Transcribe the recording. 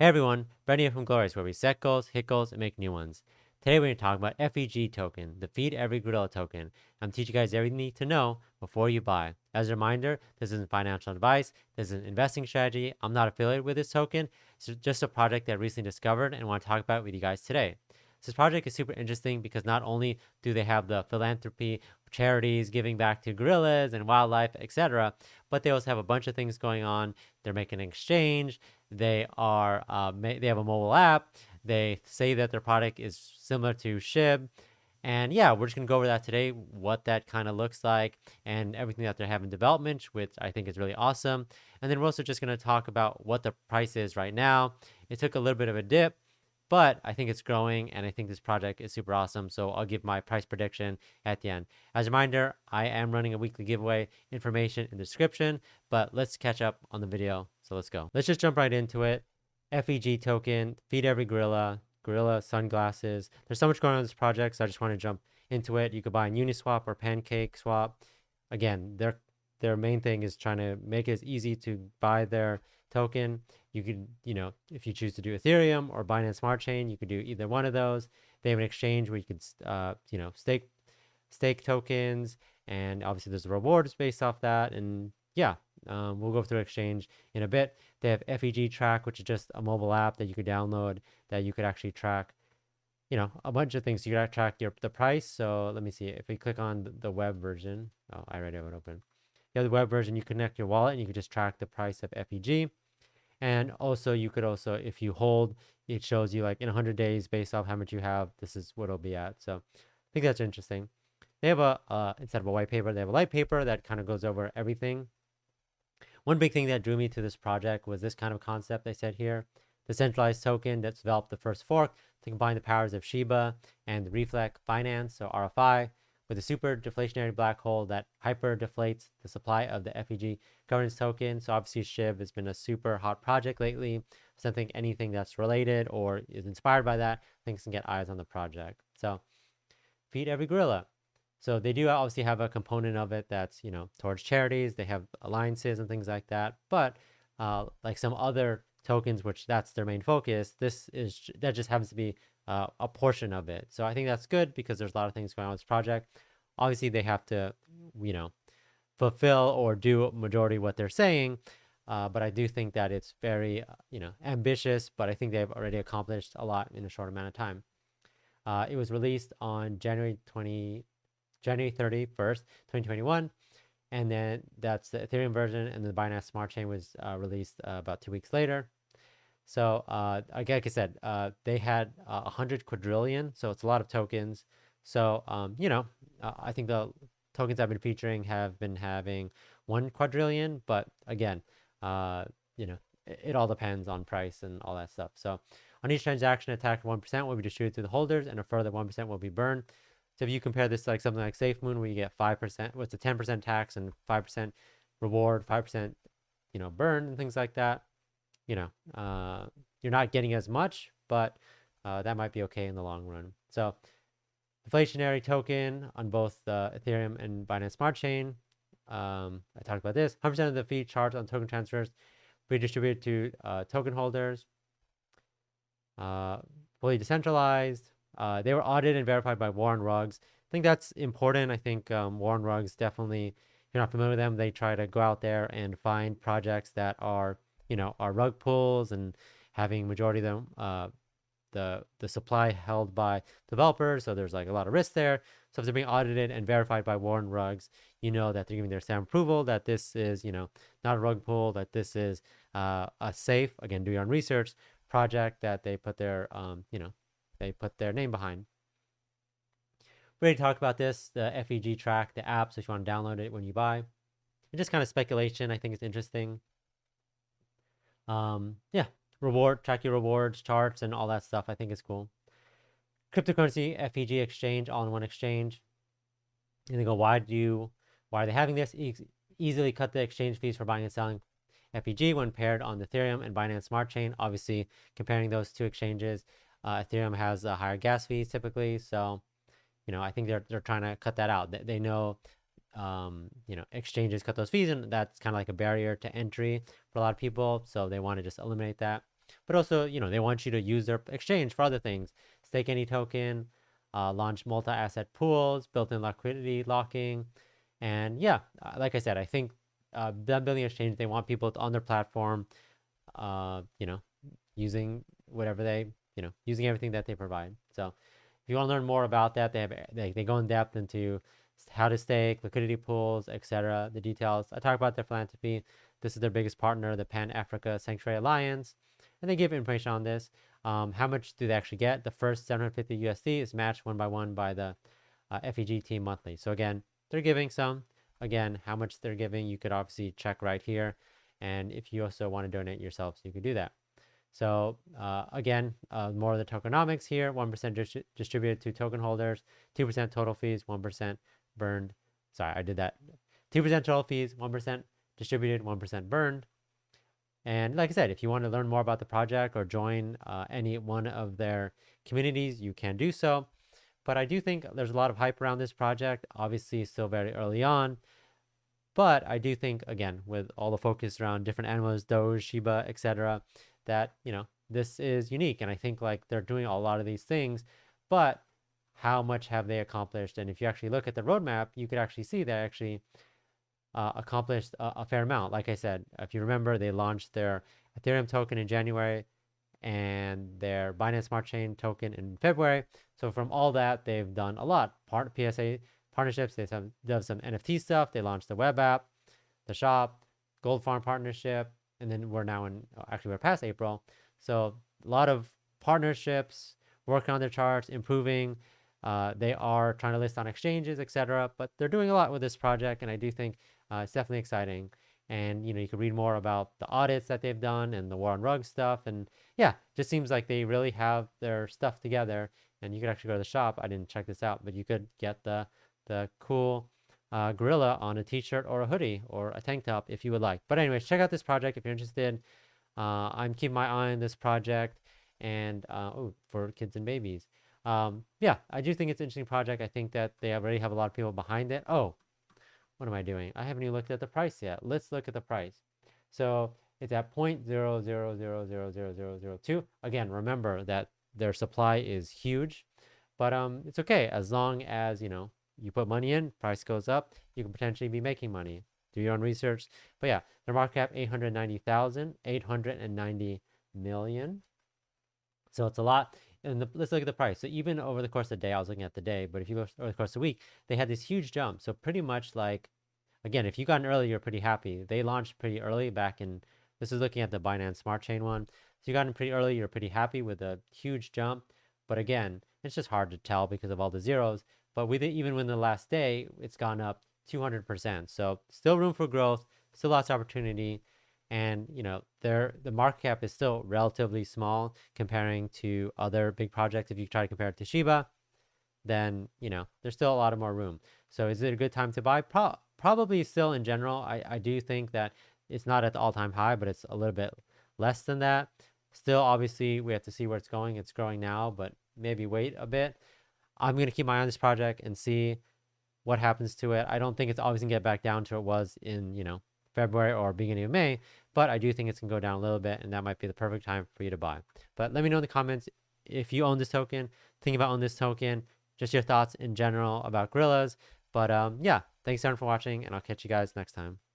Hey everyone, Brent here from Goalorious, where we set goals, hit goals, and make new ones. Today we're going to talk about Feg Token, the Feed Every Gorilla token. I'm teaching you guys everything you need to know before you buy. As a reminder, this isn't financial advice, this is an investing strategy. I'm not affiliated with this token. It's just a project that I recently discovered and want to talk about with you guys today. This project is super interesting because not only do they have the philanthropy, charities giving back to gorillas and wildlife, etc., but they also have a bunch of things going on. They're making an exchange. They have a mobile app. They say that their product is similar to Shib. And yeah, we're just going to go over that today, what that kind of looks like and everything that they have in development, which I think is really awesome. And then we're also just going to talk about what the price is right now. It took a little bit of a dip, but I think it's growing and I think this project is super awesome. So I'll give my price prediction at the end. As a reminder, I am running a weekly giveaway, information in the description, but let's catch up on the video. So let's go. Let's just jump right into it. Feg token, feed every gorilla, gorilla sunglasses. There's so much going on in this project, so I just want to jump into it. You could buy Uniswap or Pancakeswap. Again, their main thing is trying to make it as easy to buy their token. You could, if you choose to do Ethereum or Binance Smart Chain, you could do either one of those. They have an exchange where you could, stake tokens, and obviously there's rewards based off that. And yeah, we'll go through exchange in a bit. They have Feg Track, which is just a mobile app that you could download that you could actually track, a bunch of things. You could track the price. So let me see. If we click on the web version, oh, I already have it open. You have the web version. You connect your wallet and you could just track the price of Feg. And also, you could also, if you hold, it shows you like in 100 days based off how much you have, this is what it'll be at. So I think that's interesting. They have instead of a white paper, they have a light paper that kind of goes over everything. One big thing that drew me to this project was this kind of concept they said here. The centralized token that's developed the first fork to combine the powers of Shiba and the Reflect Finance, so RFI, with a super deflationary black hole that hyper deflates the supply of the Feg governance token. So obviously Shib has been a super hot project lately. So I think anything that's related or is inspired by that, things can get eyes on the project. So feed every gorilla. So they do obviously have a component of it that's, towards charities. They have alliances and things like that. But like some other tokens, which that's their main focus, that just happens to be a portion of it. So I think that's good because there's a lot of things going on with this project. Obviously, they have to, fulfill or do majority what they're saying. But I do think that it's very, ambitious. But I think they've already accomplished a lot in a short amount of time. It was released on January 31st, 2021. And then that's the Ethereum version, and the Binance Smart Chain was released about 2 weeks later. So like I said, they had 100 quadrillion, so it's a lot of tokens. So I think the tokens I've been featuring have been having 1 quadrillion, but again, it all depends on price and all that stuff. So on each transaction, attack 1% will be distributed to the holders, and a further 1% will be burned. So if you compare this to like something like Safemoon, where you get 5%, what's a 10% tax and 5% reward, 5%, burn and things like that, you're not getting as much, but that might be okay in the long run. So inflationary token on both the Ethereum and Binance Smart Chain. I talked about this. 100% of the fee charged on token transfers be distributed to token holders. Fully decentralized. They were audited and verified by Warren Ruggs. I think that's important. I think Warren Ruggs definitely, if you're not familiar with them, they try to go out there and find projects that are, are rug pulls and having majority of them, the supply held by developers. So there's like a lot of risk there. So if they're being audited and verified by Warren Ruggs, that they're giving their stamp approval, that this is, not a rug pull, that this is a safe, again, do your own research, project that they put their, they put their name behind. We already talked about this, the Feg Track, the app, so if you want to download it when you buy. It's just kind of speculation. I think it's interesting. Yeah, track your rewards, charts, and all that stuff. I think is cool. Cryptocurrency, Feg exchange, all-in-one exchange. And they go, why are they having this? Easily cut the exchange fees for buying and selling Feg when paired on the Ethereum and Binance Smart Chain. Obviously, comparing those two exchanges, Ethereum has higher gas fees typically, so I think they're trying to cut that out. They know exchanges cut those fees, and that's kind of like a barrier to entry for a lot of people, so they want to just eliminate that. but also, they want you to use their exchange for other things. Stake any token, launch multi-asset pools, built-in liquidity locking. And yeah, like I said, I think them building exchange, they want people on their platform, uh, you know, using whatever using everything that they provide. So if you want to learn more about that, they go in depth into how to stake, liquidity pools, etc. The details. I talk about their philanthropy. This is their biggest partner, the Pan Africa Sanctuary Alliance, and they give information on this. How much do they actually get? The first 750 USD is matched one by one by the FEG team monthly. So again, they're giving some. Again, how much they're giving, you could obviously check right here. And if you also want to donate yourself, so you could do that. So again, more of the tokenomics here, 1% distributed to token holders, 2% total fees, 1% burned. Sorry, I did that. 2% total fees, 1% distributed, 1% burned. And like I said, if you want to learn more about the project or join any one of their communities, you can do so. But I do think there's a lot of hype around this project. Obviously, still very early on. But I do think, again, with all the focus around different animals, doge, Shiba, etc., that, this is unique. And I think like they're doing a lot of these things, but how much have they accomplished? And if you actually look at the roadmap, you could actually see they actually accomplished a fair amount. Like I said, if you remember, they launched their Ethereum token in January and their Binance Smart Chain token in February. So from all that, they've done a lot. PSA partnerships, they've done some NFT stuff. They launched the web app, the shop, Gold Farm partnership, and then we're now we're past April. So a lot of partnerships, working on their charts, improving. They are trying to list on exchanges, etc. But they're doing a lot with this project, and I do think it's definitely exciting. And you can read more about the audits that they've done and the war on rug stuff. And yeah, just seems like they really have their stuff together. And you could actually go to the shop. I didn't check this out, but you could get the cool gorilla on a t-shirt or a hoodie or a tank top if you would like. But anyways, check out this project if you're interested. I'm keeping my eye on this project and for kids and babies. Yeah, I do think it's an interesting project. I think that they already have a lot of people behind it. Oh, what am I doing? I haven't even looked at the price yet. Let's look at the price. So it's at 0.0000002. Again, remember that their supply is huge, but it's okay as long as you put money in, price goes up, you can potentially be making money. Do your own research. But yeah, their market cap 890 million. So it's a lot. And let's look at the price. So even over the course of the day, I was looking at the day, but if you go over the course of the week, they had this huge jump. So pretty much like, again, if you got in early, you're pretty happy. They launched pretty early back in, this is looking at the Binance Smart Chain one. So you got in pretty early, you're pretty happy with a huge jump. But again, it's just hard to tell because of all the zeros. But with it, even within the last day, it's gone up 200%. So still room for growth, still lots of opportunity. And the market cap is still relatively small comparing to other big projects. If you try to compare it to Shiba, then there's still a lot of more room. So is it a good time to buy? Probably still in general. I do think that it's not at the all-time high, but it's a little bit less than that. Still, obviously, we have to see where it's going. It's growing now, but maybe wait a bit. I'm going to keep my eye on this project and see what happens to it. I don't think it's always going to get back down to what it was in, February or beginning of May, but I do think it's going to go down a little bit, and that might be the perfect time for you to buy. But let me know in the comments if you own this token, think about owning this token, just your thoughts in general about gorillas. But yeah, thanks everyone for watching, and I'll catch you guys next time.